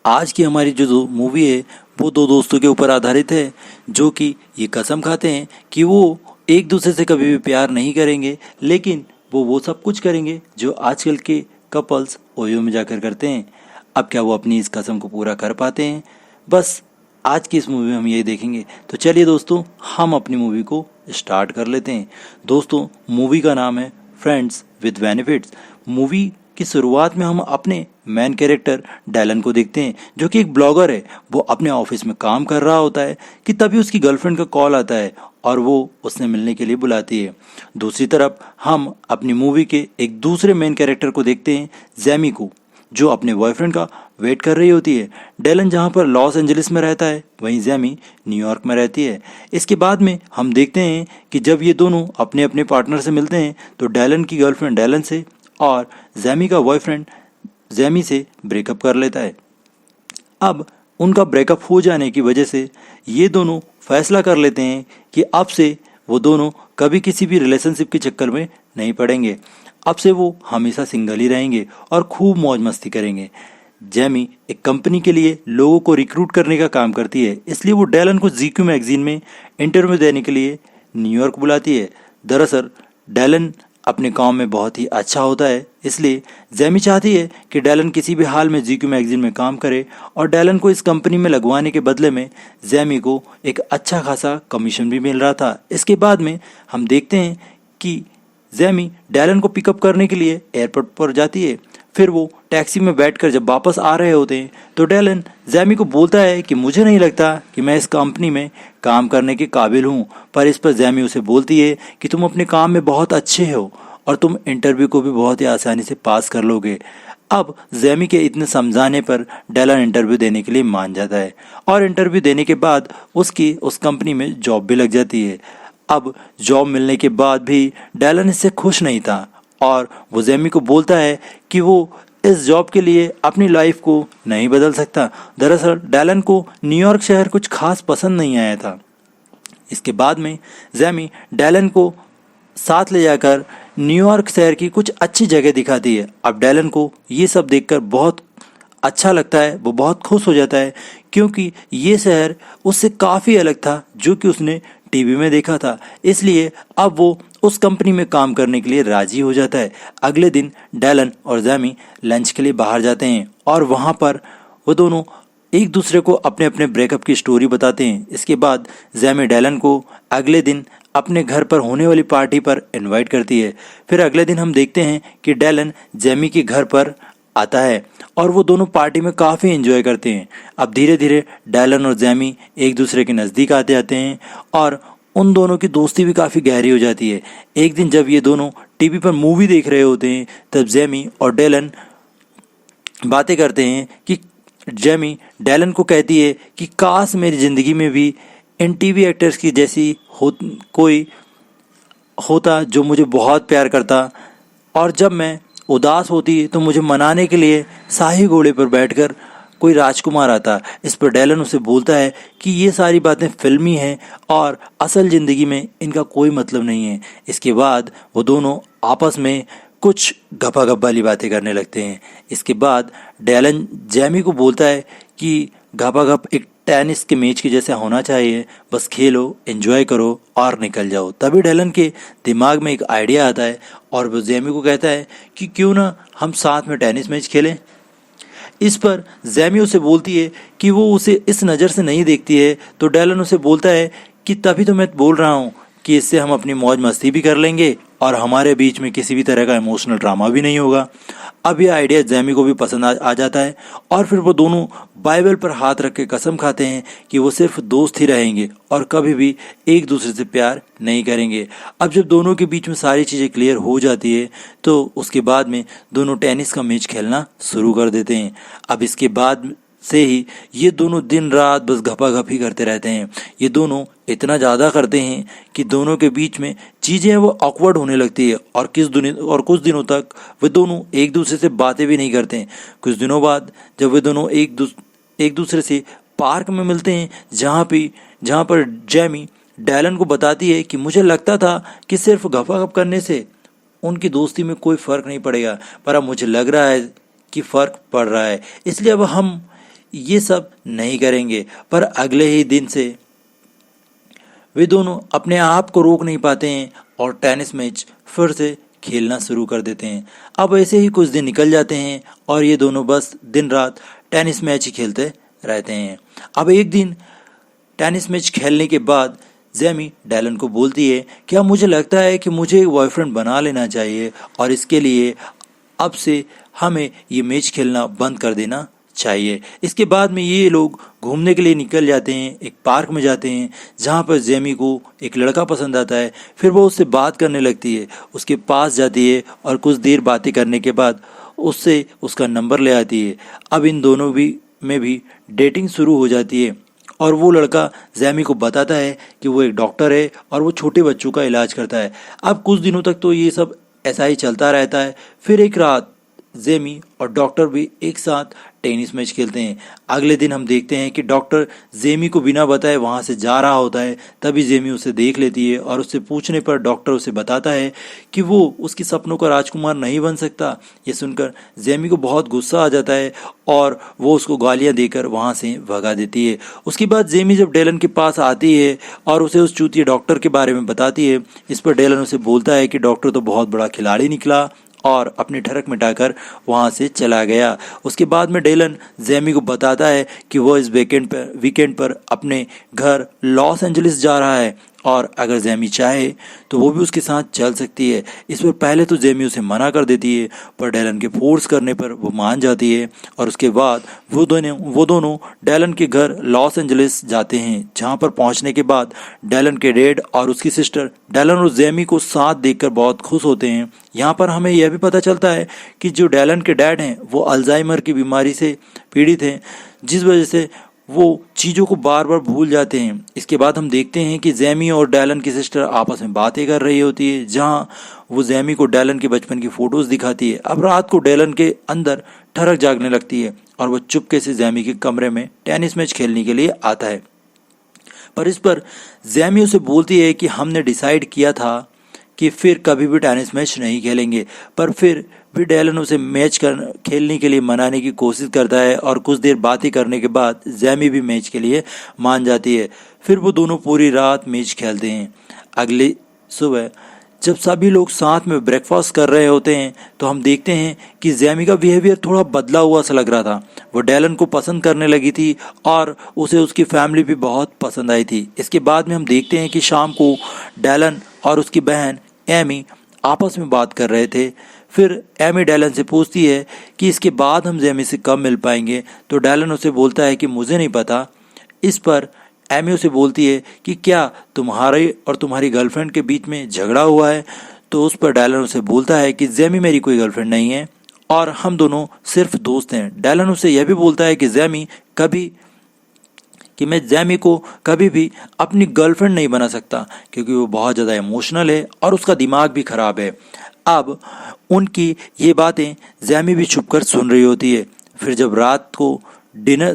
आज की हमारी जो मूवी है वो दो दोस्तों के ऊपर आधारित है जो कि ये कसम खाते हैं कि वो एक दूसरे से कभी भी प्यार नहीं करेंगे, लेकिन वो सब कुछ करेंगे जो आजकल के कपल्स ओयो में जाकर करते हैं। अब क्या वो अपनी इस कसम को पूरा कर पाते हैं? बस आज की इस मूवी में हम यही देखेंगे। तो चलिए दोस्तों, हम अपनी मूवी को स्टार्ट कर लेते हैं। दोस्तों, मूवी का नाम है फ्रेंड्स विद बेनिफिट्स। मूवी की शुरुआत में हम अपने मेन कैरेक्टर डैलन को देखते हैं जो कि एक ब्लॉगर है। वो अपने ऑफिस में काम कर रहा होता है कि तभी उसकी गर्लफ्रेंड का कॉल आता है और वो उससे मिलने के लिए बुलाती है। दूसरी तरफ हम अपनी मूवी के एक दूसरे मेन कैरेक्टर को देखते हैं, जैमी को, जो अपने बॉयफ्रेंड का वेट कर रही होती है। डैलन जहाँ पर लॉस एंजलिस में रहता है, वहीं जैमी न्यूयॉर्क में रहती है। इसके बाद में हम देखते हैं कि जब ये दोनों अपने अपने पार्टनर से मिलते हैं तो डैलन की गर्लफ्रेंड डैलन से और जैमी का बॉयफ्रेंड जैमी से ब्रेकअप कर लेता है। अब उनका ब्रेकअप हो जाने की वजह से ये दोनों फैसला कर लेते हैं कि अब से वो दोनों कभी किसी भी रिलेशनशिप के चक्कर में नहीं पड़ेंगे। अब से वो हमेशा सिंगल ही रहेंगे और खूब मौज मस्ती करेंगे। जैमी एक कंपनी के लिए लोगों को रिक्रूट करने का काम करती है, इसलिए वो डैलन को जीक्यू मैगजीन में इंटरव्यू देने के लिए न्यूयॉर्क बुलाती है। दरअसल डैलन अपने काम में बहुत ही अच्छा होता है, इसलिए जैमी चाहती है कि डैलन किसी भी हाल में जीक्यू मैगजीन में काम करे और डैलन को इस कंपनी में लगवाने के बदले में जैमी को एक अच्छा खासा कमीशन भी मिल रहा था। इसके बाद में हम देखते हैं कि जैमी डैलन को पिकअप करने के लिए एयरपोर्ट पर जाती है। फिर वो टैक्सी में बैठकर जब वापस आ रहे होते हैं तो डैलन जैमी को बोलता है कि मुझे नहीं लगता कि मैं इस कंपनी में काम करने के काबिल हूँ। पर इस पर जैमी उसे बोलती है कि तुम अपने काम में बहुत अच्छे हो और तुम इंटरव्यू को भी बहुत ही आसानी से पास कर लोगे। अब जैमी के इतने समझाने पर डैलन इंटरव्यू देने के लिए मान जाता है और इंटरव्यू देने के बाद उसकी उस कंपनी में जॉब भी लग जाती है। अब जॉब मिलने के बाद भी डैलन इससे खुश नहीं था और वो जैमी को बोलता है कि वो इस जॉब के लिए अपनी लाइफ को नहीं बदल सकता। दरअसल डैलन को न्यूयॉर्क शहर कुछ खास पसंद नहीं आया था। इसके बाद में जैमी डैलन को साथ ले जाकर न्यूयॉर्क शहर की कुछ अच्छी जगह दिखाती है। अब डैलन को ये सब देखकर बहुत अच्छा लगता है, वो बहुत खुश हो जाता है क्योंकि ये शहर उससे काफ़ी अलग था जो कि उसने टीवी में देखा था। इसलिए अब वो उस कंपनी में काम करने के लिए राजी हो जाता है। अगले दिन डैलन और जैमी लंच के लिए बाहर जाते हैं और वहाँ पर वो दोनों एक दूसरे को अपने अपने ब्रेकअप की स्टोरी बताते हैं। इसके बाद जैमी डैलन को अगले दिन अपने घर पर होने वाली पार्टी पर इनवाइट करती है। फिर अगले दिन हम देखते हैं कि डैलन जैमी के घर पर आता है और वो दोनों पार्टी में काफ़ी एंजॉय करते हैं। अब धीरे धीरे डैलन और जैमी एक दूसरे के नज़दीक आते आते हैं और उन दोनों की दोस्ती भी काफ़ी गहरी हो जाती है। एक दिन जब ये दोनों टीवी पर मूवी देख रहे होते हैं तब जैमी और डैलन बातें करते हैं कि जैमी डैलन को कहती है कि काश मेरी ज़िंदगी में भी इन टीवी एक्टर्स की जैसी कोई होता जो मुझे बहुत प्यार करता और जब मैं उदास होती तो मुझे मनाने के लिए शाही घोड़े पर बैठकर कोई राजकुमार आता। इस पर डैलन उसे बोलता है कि ये सारी बातें फिल्मी हैं और असल ज़िंदगी में इनका कोई मतलब नहीं है। इसके बाद वो दोनों आपस में कुछ गपागप वाली बातें करने लगते हैं। इसके बाद डैलन जैमी को बोलता है कि गपागप एक टेनिस के मैच के जैसे होना चाहिए, बस खेलो, एंजॉय करो और निकल जाओ। तभी डैलन के दिमाग में एक आइडिया आता है और वो जैमी को कहता है कि क्यों ना हम साथ में टेनिस मैच खेलें। इस पर जैमी उसे बोलती है कि वो उसे इस नज़र से नहीं देखती है, तो डैलन उसे बोलता है कि तभी तो मैं बोल रहा हूँ कि इससे हम अपनी मौज मस्ती भी कर लेंगे और हमारे बीच में किसी भी तरह का इमोशनल ड्रामा भी नहीं होगा। अब यह आइडिया जैमी को भी पसंद आ जाता है और फिर वो दोनों बाइबल पर हाथ रख के कसम खाते हैं कि वो सिर्फ दोस्त ही रहेंगे और कभी भी एक दूसरे से प्यार नहीं करेंगे। अब जब दोनों के बीच में सारी चीज़ें क्लियर हो जाती है तो उसके बाद में दोनों टेनिस का मैच खेलना शुरू कर देते हैं। अब इसके बाद से ही ये दोनों दिन रात बस घपाघप ही करते रहते हैं। ये दोनों इतना ज़्यादा करते हैं कि दोनों के बीच में चीज़ें वो ऑकवर्ड होने लगती है और कुछ दिनों तक वे दोनों एक दूसरे से बातें भी नहीं करते हैं। कुछ दिनों बाद जब वे दोनों एक दूसरे से पार्क में मिलते हैं जहाँ पर जैमी डैलन को बताती है कि मुझे लगता था कि सिर्फ घपाघप करने से उनकी दोस्ती में कोई फ़र्क नहीं पड़ेगा, पर अब मुझे लग रहा है कि फ़र्क पड़ रहा है, इसलिए अब हम ये सब नहीं करेंगे। पर अगले ही दिन से वे दोनों अपने आप को रोक नहीं पाते हैं और टेनिस मैच फिर से खेलना शुरू कर देते हैं। अब ऐसे ही कुछ दिन निकल जाते हैं और ये दोनों बस दिन रात टेनिस मैच ही खेलते रहते हैं। अब एक दिन टेनिस मैच खेलने के बाद जेमी डैलन को बोलती है कि अब मुझे लगता है कि मुझे एक बॉयफ्रेंड बना लेना चाहिए और इसके लिए अब से हमें ये मैच खेलना बंद कर देना चाहिए। इसके बाद में ये लोग घूमने के लिए निकल जाते हैं, एक पार्क में जाते हैं जहाँ पर जेमी को एक लड़का पसंद आता है। फिर वो उससे बात करने लगती है, उसके पास जाती है और कुछ देर बातें करने के बाद उससे उसका नंबर ले आती है। अब इन दोनों में भी डेटिंग शुरू हो जाती है और वो लड़का जेमी को बताता है कि वो एक डॉक्टर है और वो छोटे बच्चों का इलाज करता है। अब कुछ दिनों तक तो ये सब ऐसा ही चलता रहता है। फिर एक रात जेमी और डॉक्टर भी एक साथ टेनिस मैच खेलते हैं। अगले दिन हम देखते हैं कि डॉक्टर जेमी को बिना बताए वहां से जा रहा होता है। तभी जेमी उसे देख लेती है और उससे पूछने पर डॉक्टर उसे बताता है कि वो उसके सपनों का राजकुमार नहीं बन सकता। ये सुनकर जेमी को बहुत गुस्सा आ जाता है और वो उसको गालियां देकर वहां से भगा देती है। उसके बाद जेमी जब डेलन के पास आती है और उसे उस चूतिया डॉक्टर के बारे में बताती है, इस पर डेलन उसे बोलता है कि डॉक्टर तो बहुत बड़ा खिलाड़ी निकला और अपनी ठरक मिटाकर वहां से चला गया। उसके बाद में डेलन जेमी को बताता है कि वो इस वीकेंड पर अपने घर लॉस एंजलिस जा रहा है और अगर जेमी चाहे तो वो भी उसके साथ चल सकती है। इस पर पहले तो जेमी उसे मना कर देती है, पर डेलन के फोर्स करने पर वो मान जाती है और उसके बाद वो दोनों डेलन के घर लॉस एंजलिस जाते हैं, जहां पर पहुंचने के बाद डेलन के डैड और उसकी सिस्टर डेलन और जेमी को साथ देखकर बहुत खुश होते हैं। यहाँ पर हमें यह भी पता चलता है कि जो डेलन के डैड हैं वो अल्जाइमर की बीमारी से पीड़ित हैं, जिस वजह से वो चीज़ों को बार बार भूल जाते हैं। इसके बाद हम देखते हैं कि जेमी और डेलन की सिस्टर आपस में बातें कर रही होती है, जहां वो जेमी को डेलन के बचपन की फोटोज दिखाती है। अब रात को डेलन के अंदर ठरक जागने लगती है और वो चुपके से जेमी के कमरे में टेनिस मैच खेलने के लिए आता है। पर इस पर जेमी उसे बोलती है कि हमने डिसाइड किया था कि फिर कभी भी टेनिस मैच नहीं खेलेंगे। पर फिर भी डेलन उसे खेलने के लिए मनाने की कोशिश करता है और कुछ देर बातें करने के बाद जेमी भी मैच के लिए मान जाती है। फिर वो दोनों पूरी रात मैच खेलते हैं। अगली सुबह जब सभी लोग साथ में ब्रेकफास्ट कर रहे होते हैं तो हम देखते हैं कि जेमी का बिहेवियर थोड़ा बदला हुआ सा लग रहा था। वो डेलन को पसंद करने लगी थी और उसे उसकी फैमिली भी बहुत पसंद आई थी। इसके बाद में हम देखते हैं कि शाम को डेलन और उसकी बहन एमी आपस में बात कर रहे थे। फिर एमी डेलन से पूछती है कि इसके बाद हम जेमी से कब मिल पाएंगे, तो डेलन उसे बोलता है कि मुझे नहीं पता। इस पर एमी उसे बोलती है कि क्या तुम्हारे और तुम्हारी गर्लफ्रेंड के बीच में झगड़ा हुआ है, तो उस पर डेलन उसे बोलता है कि जेमी मेरी कोई गर्लफ्रेंड नहीं है और हम दोनों सिर्फ दोस्त हैं। डेलन उसे यह भी बोलता है कि मैं जेमी को कभी भी अपनी गर्लफ्रेंड नहीं बना सकता क्योंकि वो बहुत ज़्यादा इमोशनल है और उसका दिमाग भी खराब है। अब उनकी ये बातें जेमी भी छुपकर सुन रही होती है। फिर जब रात को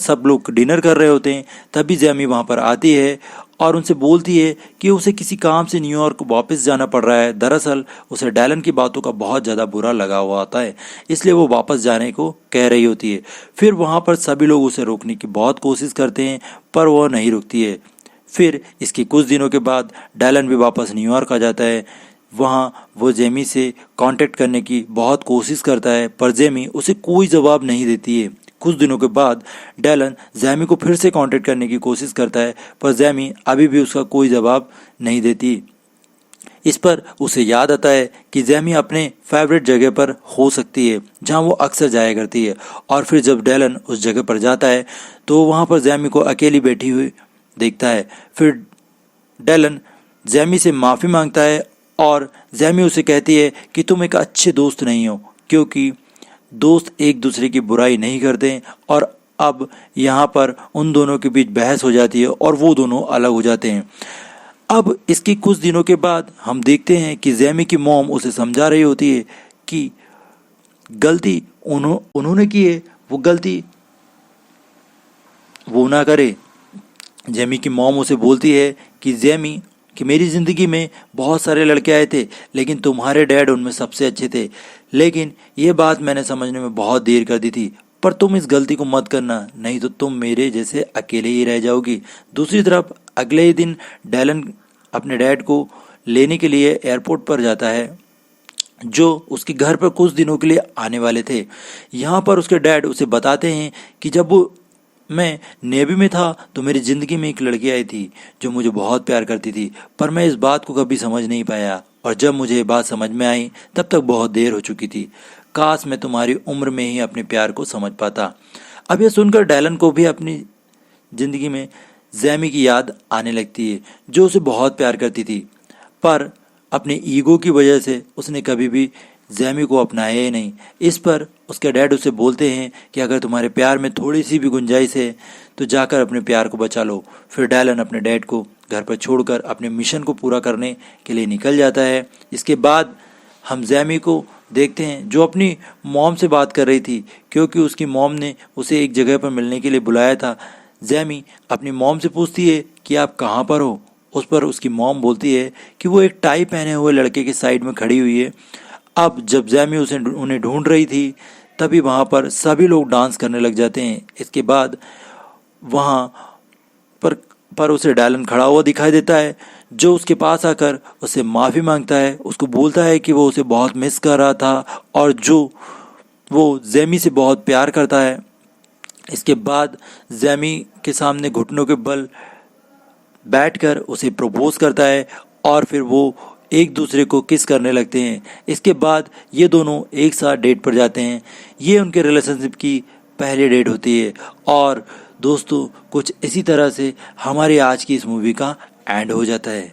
सब लोग डिनर कर रहे होते हैं तभी जेमी वहाँ पर आती है और उनसे बोलती है कि उसे किसी काम से न्यूयॉर्क वापस जाना पड़ रहा है। दरअसल उसे डेलन की बातों का बहुत ज़्यादा बुरा लगा हुआ आता है, इसलिए वो वापस जाने को कह रही होती है। फिर वहाँ पर सभी लोग उसे रोकने की बहुत कोशिश करते हैं पर वह नहीं रुकती है। फिर इसके कुछ दिनों के बाद डेलन भी वापस न्यूयॉर्क आ जाता है। वहाँ वो जेमी से कांटेक्ट करने की बहुत कोशिश करता है पर जेमी उसे कोई जवाब नहीं देती है। कुछ दिनों के बाद डेलन जेमी को फिर से कांटेक्ट करने की कोशिश करता है पर जेमी अभी भी उसका कोई जवाब नहीं देती। इस पर उसे याद आता है कि जेमी अपने फेवरेट जगह पर हो सकती है जहां वो अक्सर जाया करती है। और फिर जब डेलन उस जगह पर जाता है तो वहां पर जेमी को अकेली बैठी हुई देखता है। फिर डेलन जेमी से माफ़ी मांगता है और जेमी उसे कहती है कि तुम एक अच्छे दोस्त नहीं हो क्योंकि दोस्त एक दूसरे की बुराई नहीं करते। और अब यहाँ पर उन दोनों के बीच बहस हो जाती है और वो दोनों अलग हो जाते हैं। अब इसके कुछ दिनों के बाद हम देखते हैं कि जेमी की मॉम उसे समझा रही होती है कि गलती उन्होंने की है, वो गलती वो ना करे। जेमी की मॉम उसे बोलती है कि मेरी ज़िंदगी में बहुत सारे लड़के आए थे लेकिन तुम्हारे डैड उनमें सबसे अच्छे थे। लेकिन ये बात मैंने समझने में बहुत देर कर दी थी पर तुम इस गलती को मत करना, नहीं तो तुम मेरे जैसे अकेले ही रह जाओगी। दूसरी तरफ अगले ही दिन डैलन अपने डैड को लेने के लिए एयरपोर्ट पर जाता है, जो उसके घर पर कुछ दिनों के लिए आने वाले थे। यहाँ पर उसके डैड उसे बताते हैं कि जब वो मैं नेवी में था तो मेरी ज़िंदगी में एक लड़की आई थी जो मुझे बहुत प्यार करती थी, पर मैं इस बात को कभी समझ नहीं पाया, और जब मुझे ये बात समझ में आई तब तक बहुत देर हो चुकी थी। काश मैं तुम्हारी उम्र में ही अपने प्यार को समझ पाता। अब यह सुनकर डैलन को भी अपनी ज़िंदगी में जैमी की याद आने लगती है, जो उसे बहुत प्यार करती थी, पर अपने ईगो की वजह से उसने कभी भी जैमी को अपनाया ही नहीं। इस पर उसके डैड उसे बोलते हैं कि अगर तुम्हारे प्यार में थोड़ी सी भी गुंजाइश है तो जाकर अपने प्यार को बचा लो। फिर डैलन अपने डैड को घर पर छोड़कर अपने मिशन को पूरा करने के लिए निकल जाता है। इसके बाद हम जैमी को देखते हैं जो अपनी मॉम से बात कर रही थी, क्योंकि उसकी मॉम ने उसे एक जगह पर मिलने के लिए बुलाया था। जैमी अपनी मॉम से पूछती है कि आप कहाँ पर हो। उस पर उसकी मॉम बोलती है कि वो एक टाई पहने हुए लड़के के साइड में खड़ी हुई है। अब जब जैमी उन्हें ढूंढ रही थी तभी वहाँ पर सभी लोग डांस करने लग जाते हैं। इसके बाद वहाँ पर उसे डैलन खड़ा हुआ दिखाई देता है, जो उसके पास आकर उससे माफ़ी मांगता है। उसको बोलता है कि वो उसे बहुत मिस कर रहा था और जो वो जैमी से बहुत प्यार करता है। इसके बाद जैमी के सामने घुटनों के बल बैठकर उसे प्रपोज करता है और फिर वो एक दूसरे को किस करने लगते हैं। इसके बाद ये दोनों एक साथ डेट पर जाते हैं। ये उनके रिलेशनशिप की पहली डेट होती है। और दोस्तों कुछ इसी तरह से हमारी आज की इस मूवी का एंड हो जाता है।